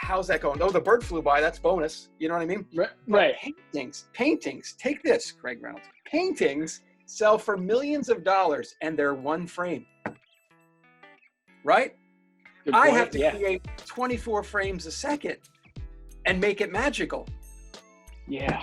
how's that going? Oh, the bird flew by. That's bonus. You know what I mean? Right. Paintings. Take this, Craig Reynolds. Paintings sell for millions of dollars, and they're one frame. Right? I have to create 24 frames a second and make it magical. Yeah,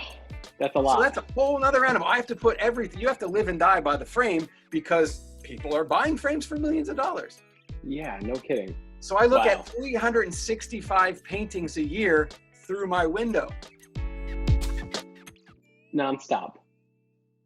that's a lot. So that's a whole nother animal. I have to put everything. You have to live and die by the frame because people are buying frames for millions of dollars. Yeah, no kidding. So I look at 365 paintings a year through my window. Nonstop.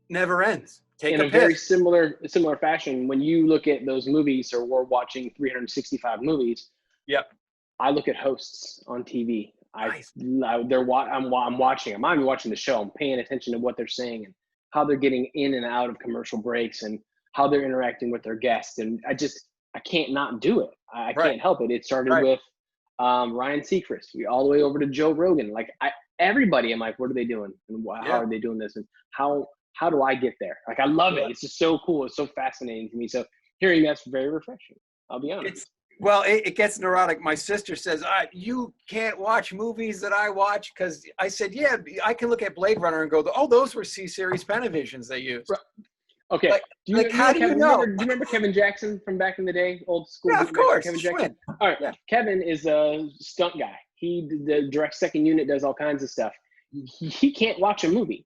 Never ends. In a very similar fashion, when you look at those movies, or we're watching 365 movies. Yep. I look at hosts on TV. Nice. I'm watching. I'm not even watching the show. I'm paying attention to what they're saying and how they're getting in and out of commercial breaks and how they're interacting with their guests. And I can't not do it. I can't help it. It started with Ryan Seacrest, all the way over to Joe Rogan. Like everybody, I'm like, what are they doing? And how are they doing this? And how do I get there? Like, I love it. It's just so cool. It's so fascinating to me. So hearing that's very refreshing. I'll be honest. It gets neurotic. My sister says, you can't watch movies that I watch, because I said, yeah, I can look at Blade Runner and go, oh, those were C-Series Panavisions they used. Right. Okay. How do you know? Do you remember Kevin Jackson from back in the day? Old school. Yeah, of course. Kevin Jackson. All right. Yeah. Kevin is a stunt guy. He directs second unit, does all kinds of stuff. He can't watch a movie.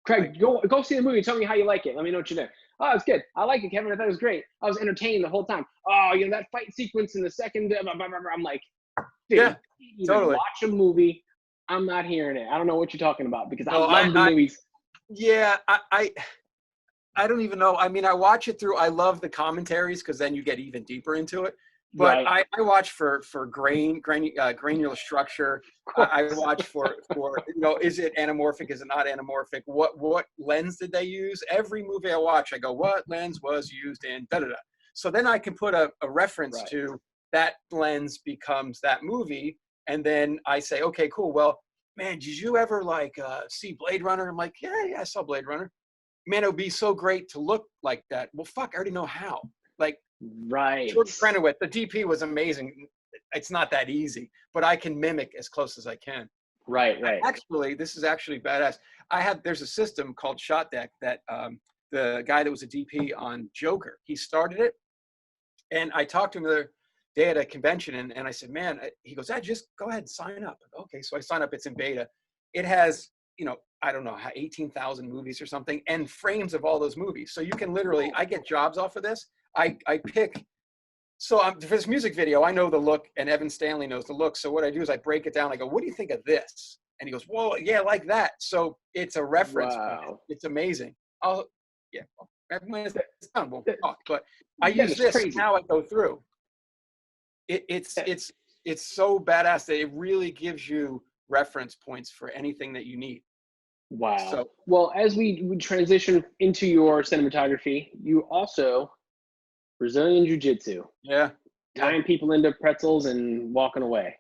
Craig, go see the movie and tell me how you like it. Let me know what you think. Oh, it's good. I like it, Kevin. I thought it was great. I was entertained the whole time. Oh, that fight sequence in the second, I'm like, dude, totally. Watch a movie. I'm not hearing it. I don't know what you're talking about, because I love the movies. Yeah, I don't even know. I mean, I watch it through. I love the commentaries because then you get even deeper into it. But I watch for granular structure. I watch for is it anamorphic? Is it not anamorphic? What lens did they use? Every movie I watch, I go, what lens was used in da-da-da. So then I can put a reference to that lens becomes that movie. And then I say, okay, cool. Well, man, did you ever see Blade Runner? I'm like, yeah, I saw Blade Runner. Man, it would be so great to look like that. Well, fuck, I already know how. George Crenoweth, the DP was amazing. It's not that easy, but I can mimic as close as I can. Right. Actually, this is actually badass. There's a system called Shot Deck that the guy that was a DP on Joker, he started it. And I talked to him the other day at a convention, and I said, man, he goes, just go ahead and sign up. Okay, so I sign up. It's in beta. It has, I don't know, 18,000 movies or something, and frames of all those movies. So you can literally, I get jobs off of this. I pick, for this music video, I know the look, and Evan Stanley knows the look. So what I do is I break it down. I go, what do you think of this? And he goes, whoa, yeah, like that. So it's a reference. Wow. It's amazing. When it's done, we'll talk. But I use this now. I go through. It's so badass that it really gives you reference points for anything that you need. Wow. So, well, as we transition into your cinematography, you also Brazilian Jiu-Jitsu. Yeah. Tying people into pretzels and walking away.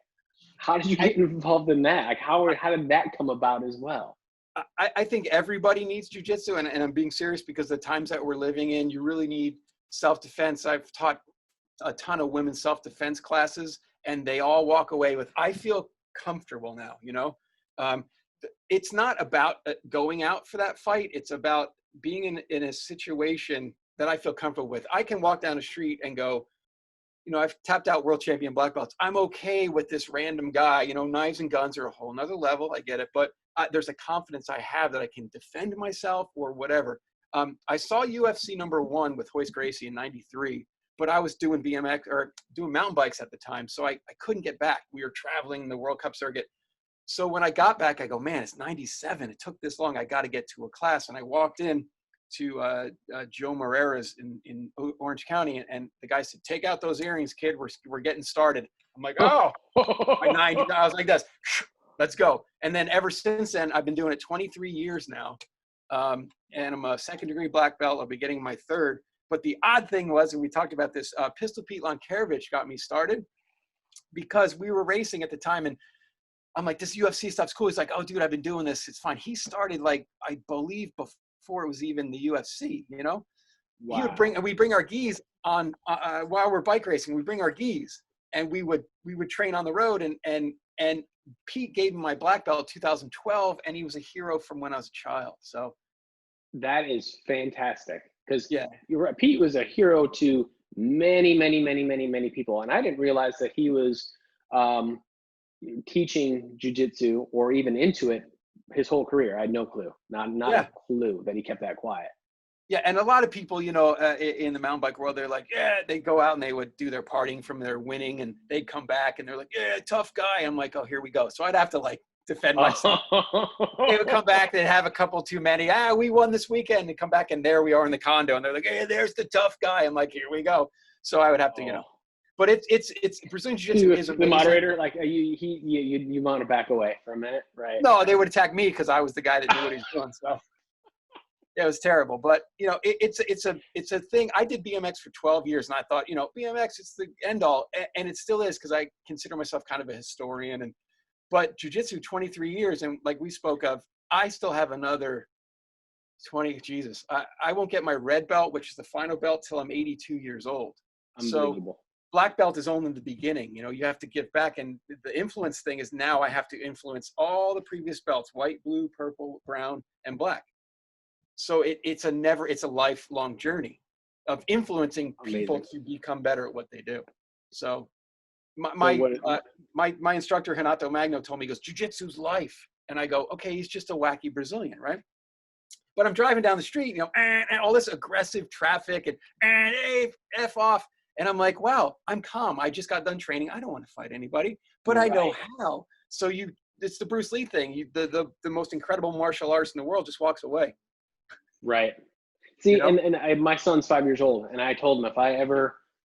How did you get involved in that? Like, how did that come about as well? I think everybody needs jiu-jitsu, and I'm being serious, because the times that we're living in, you really need self-defense. I've taught a ton of women's self-defense classes, and they all walk away with, I feel comfortable now, It's not about going out for that fight. It's about being in a situation that I feel comfortable with. I can walk down the street and go, I've tapped out world champion black belts. I'm okay with this random guy. Knives and guns are a whole nother level. I get it. But there's a confidence I have that I can defend myself or whatever. I saw UFC #1 with Hoist Gracie in '93, but I was doing BMX or doing mountain bikes at the time. So I couldn't get back. We were traveling the World Cup circuit. So when I got back, I go, man, it's '97. It took this long. I got to get to a class. And I walked in to Joe Moreira's in Orange County. And the guy said, take out those earrings, kid. We're getting started. I'm like, oh, my 90, I was like this, let's go. And then ever since then, I've been doing it 23 years now. And I'm a second-degree black belt. I'll be getting my third. But the odd thing was, and we talked about this, Pistol Pete Lonkarevich got me started because we were racing at the time. And I'm like, this UFC stuff's cool. He's like, oh, dude, I've been doing this. It's fine. He started, I believe, before it was even the UFC, Wow. We'd bring our gis on while we're bike racing. We bring our gis, and we would train on the road. And And Pete gave me my black belt in 2012, and he was a hero from when I was a child. So that is fantastic, because yeah, you're right, Pete was a hero to many, many, many, many, many people, and I didn't realize that he was um, teaching jujitsu or even into it his whole career. I had no clue, not yeah. a clue that he kept that quiet. Yeah, and a lot of people, you know, in the mountain bike world, they're like, yeah, they go out and they would do their partying from their winning, and they'd come back and they're like, yeah, tough guy. I'm like, oh, here we go. So I'd have to like defend myself. They would come back, they'd have a couple too many. We won this weekend. They come back, and there we are in the condo, and they're like, hey, there's the tough guy. I'm like, here we go. So I would have to, you know, but it's Brazilian Jiu-Jitsu is the amazing. moderator, like you want to back away for a minute, right? No, they would attack me because I was the guy that knew what he was doing. So. Yeah, it was terrible, but you know, it's a thing. I did BMX for 12 years, and I thought, you know, BMX it's the end all, and it still is because I consider myself kind of a historian. But jiu-jitsu 23 years, and like we spoke of, I still have another 20. Jesus, I won't get my red belt, which is the final belt, till I'm 82 years old. Unbelievable. So black belt is only the beginning. You know, you have to give back, and the influence thing is now I have to influence all the previous belts: white, blue, purple, brown, and black. So it's a lifelong journey of influencing people Amazing. to become better at what they do. So So my instructor Renato Magno told me, he goes, jiu-jitsu's life. And I go, okay, he's just a wacky Brazilian, right? But I'm driving down the street, you know, and all this aggressive traffic and hey, F off. And I'm like, wow, I'm calm. I just got done training. I don't want to fight anybody, but I know how. So it's the Bruce Lee thing. The most incredible martial artist in the world just walks away. Right. See, You know? my son's 5 years old, and I told him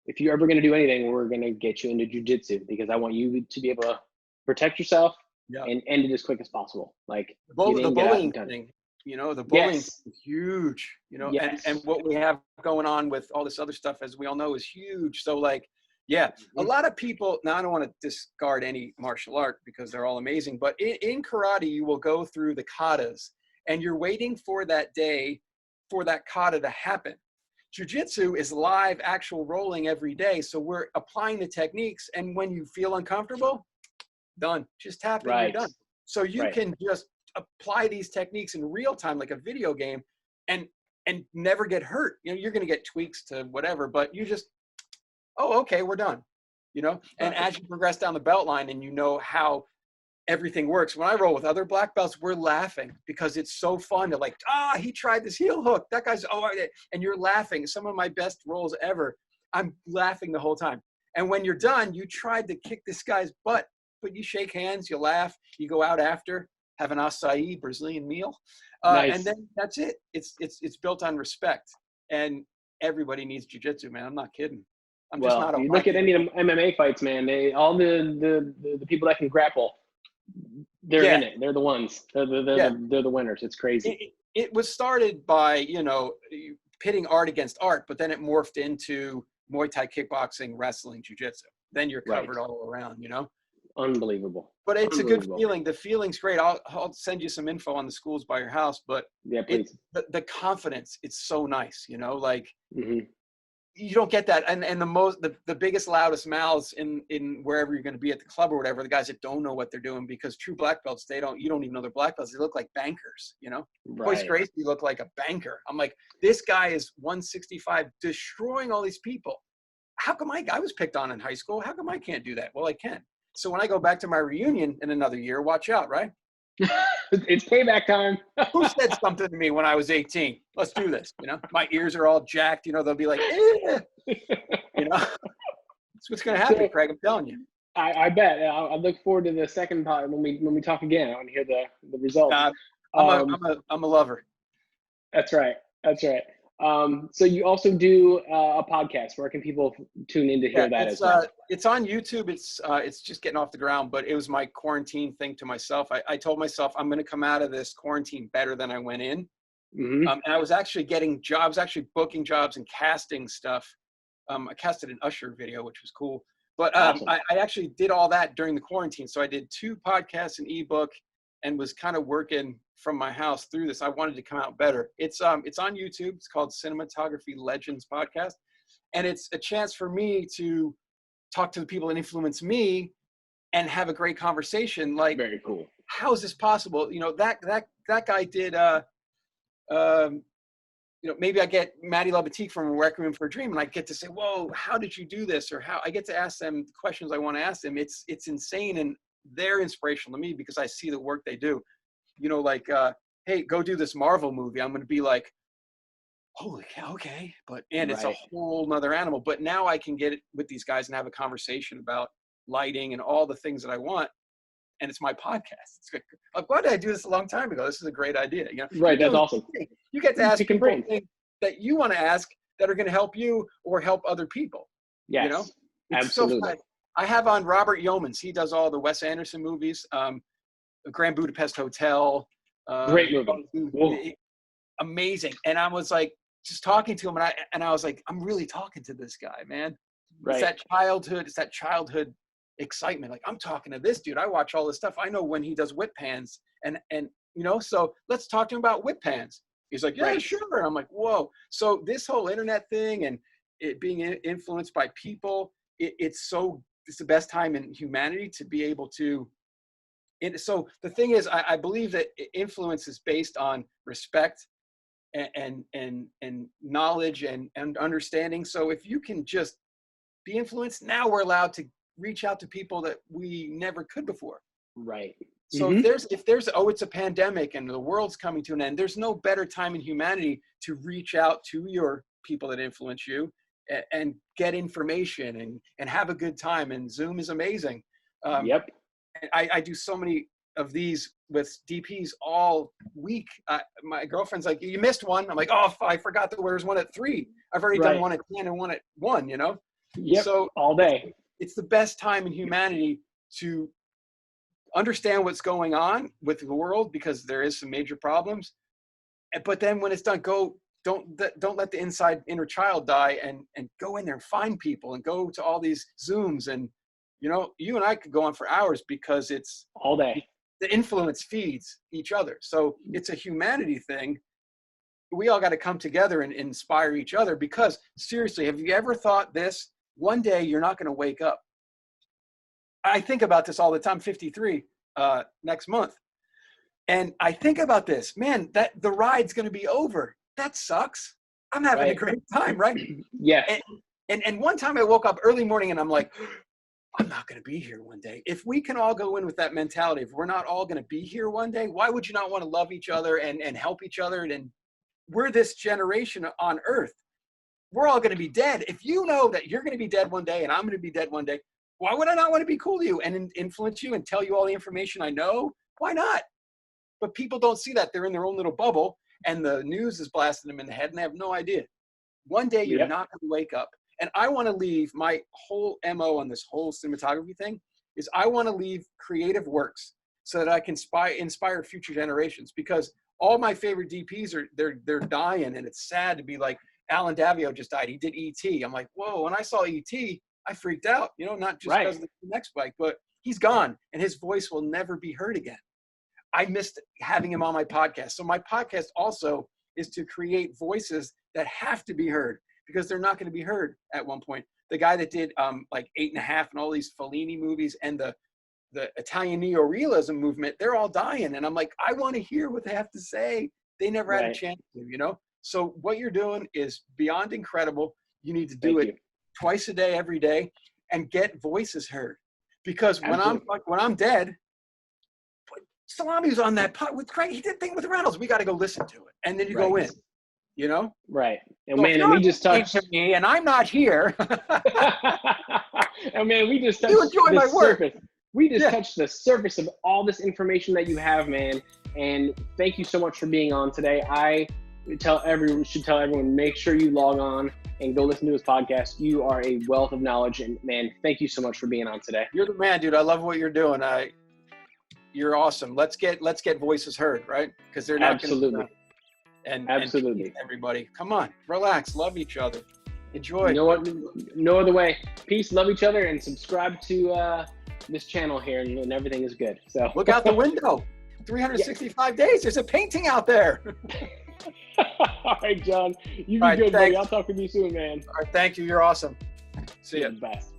if you're ever going to do anything, we're going to get you into jujitsu, because I want you to be able to protect yourself Yeah. and end it as quick as possible. Like The bullying thing, you know, the bullying Yes. is huge, you know, Yes. and what we have going on with all this other stuff, as we all know, is huge. So like, yeah, a lot of people, now I don't want to discard any martial art because they're all amazing, but in karate, you will go through the katas, and you're waiting for that day for that kata to happen. Jiu-jitsu is live, actual rolling every day. So we're applying the techniques, and when you feel uncomfortable, done. Just tap in, you're Right. done. So you Right. can just apply these techniques in real time, like a video game, and never get hurt. You know, you're going to get tweaks to whatever, but you just, oh, okay, we're done. You know, and as you progress down the belt line and you know how everything works. When I roll with other black belts, we're laughing because it's so fun to like, he tried this heel hook. That guy's, and you're laughing. Some of my best rolls ever, I'm laughing the whole time. And when you're done, you tried to kick this guy's butt, but you shake hands, you laugh, you go out after, have an acai Brazilian meal, Nice. and then that's it. It's built on respect, and everybody needs jiu-jitsu, man. I'm not kidding. I'm just not a you look at any of the MMA fights, man. All the people that can grapple, they're in it. They're the ones. They're the winners. It's crazy. It was started by, you know, pitting art against art, but then it morphed into Muay Thai, kickboxing, wrestling, jiu-jitsu. Then you're covered all around, you know? Unbelievable. But it's a good feeling. The feeling's great. I'll send you some info on the schools by your house, but yeah, please. The confidence, it's so nice, you know, like you don't get that. And the biggest, loudest mouths in wherever you're going to be at the club or whatever, the guys that don't know what they're doing, because true black belts, you don't even know they're black belts. They look like bankers, you know? Royce Gracie looked like a banker. I'm like, this guy is 165 destroying all these people. How come I was picked on in high school? How come I can't do that? Well, I can. So when I go back to my reunion in another year, watch out, right? It's payback time. Who said something to me when I was 18? Let's do this. You know, my ears are all jacked. You know, they'll be like, eh. You know, that's what's going to happen, Craig. I'm telling you. I bet. I look forward to the second part when we talk again. I want to hear the results. I'm a lover. That's right. That's right. So you also do a podcast. Where can people tune in to hear that as well? It's on YouTube. It's just getting off the ground, but it was my quarantine thing to myself. I told myself I'm going to come out of this quarantine better than I went in. And I was actually getting jobs, actually booking jobs and casting stuff. I casted an Usher video, which was cool. But Awesome. I actually did all that during the quarantine. So I did 2 podcasts, an ebook, and was kind of working from my house through this. I wanted to come out better. It's on YouTube. It's called Cinematography Legends Podcast. And it's a chance for me to talk to the people that influence me and have a great conversation. Like, Very cool. how is this possible? You know, that guy did, you know, maybe I get Maddie Labatique from Requiem for a Dream, and I get to say, whoa, how did you do this? Or how I get to ask them questions I want to ask them. It's insane. And they're inspirational to me because I see the work they do. You know, like, hey, go do this Marvel movie. I'm going to be like, holy cow, okay. And it's a whole nother animal. But now I can get it with these guys and have a conversation about lighting and all the things that I want. And it's my podcast. It's like, why did I do this a long time ago? This is a great idea. You know, right. That's awesome. You get to ask people things that you want to ask that are going to help you or help other people. Yes, you know, it's absolutely. So I have on Robert Yeomans. He does all the Wes Anderson movies. Grand Budapest Hotel. Great movie. Amazing. And I was like, just talking to him, and I was like, I'm really talking to this guy, man. Right. It's that childhood excitement. Like, I'm talking to this dude. I watch all this stuff. I know when he does whip pans, and you know, so let's talk to him about whip pans. He's like, yeah, sure. And I'm like, whoa. So this whole internet thing and it being influenced by people, it's the best time in humanity to be able to. So the thing is, I believe that influence is based on respect and knowledge and understanding. So if you can just be influenced, now we're allowed to reach out to people that we never could before. Right. So if there's it's a pandemic and the world's coming to an end, there's no better time in humanity to reach out to your people that influence you and get information and have a good time. And Zoom is amazing. Yep. I do so many of these with DPs all week. My girlfriend's like, you missed one. I'm like, oh, I forgot that there's one at 3. I've already done one at 10 and one at 1, you know? Yep. So all day. It's the best time in humanity to understand what's going on with the world because there is some major problems. But then when it's done, don't let the inner child die and go in there and find people and go to all these Zooms. And, you know, you and I could go on for hours because it's all day. The influence feeds each other. So it's a humanity thing. We all got to come together and inspire each other because seriously, have you ever thought this? One day you're not going to wake up. I think about this all the time, 53 next month. And I think about this, man, that the ride's going to be over. That sucks. I'm having a great time, right? Yeah. And one time I woke up early morning and I'm like, I'm not going to be here one day. If we can all go in with that mentality, if we're not all going to be here one day, why would you not want to love each other and help each other? And we're this generation on earth. We're all going to be dead. If you know that you're going to be dead one day and I'm going to be dead one day, why would I not want to be cool to you and influence you and tell you all the information I know? Why not? But people don't see that. They're in their own little bubble and the news is blasting them in the head and they have no idea. One day you're not going to wake up. And I want to leave my whole MO on this whole cinematography thing is I want to leave creative works so that I can inspire future generations because all my favorite DPs they're dying and it's sad to be like, Alan Davio just died. He did E.T. I'm like, whoa, when I saw E.T., I freaked out, you know, not just because of the next bike, but he's gone and his voice will never be heard again. I missed having him on my podcast. So my podcast also is to create voices that have to be heard because they're not going to be heard at one point. The guy that did like 8.5 and all these Fellini movies and the Italian neorealism movement, they're all dying. And I'm like, I want to hear what they have to say. They never had a chance to, you know? So what you're doing is beyond incredible. You need to do it twice a day, every day, and get voices heard. Because when I'm dead, Salami was on that pod with Craig. He did thing with Reynolds. We got to go listen to it, and then you go in. You know, right? And so man, and we just touched me, and I'm not here. And man, we just touched the surface. We just touched the surface of all this information that you have, man. And thank you so much for being on today. I should tell everyone, make sure you log on and go listen to his podcast. You are a wealth of knowledge, and man, thank you so much for being on today. You're the man, dude. I love what you're doing. You're awesome. Let's get voices heard, right? Because they're not absolutely. And everybody, come on, relax, love each other, enjoy. You know what? No other way. Peace, love each other, and subscribe to this channel here, and everything is good. So look out the window. 365 days. There's a painting out there. All right, John. You be good, buddy. I'll talk with you soon, man. All right, thank you. You're awesome. See ya. Best.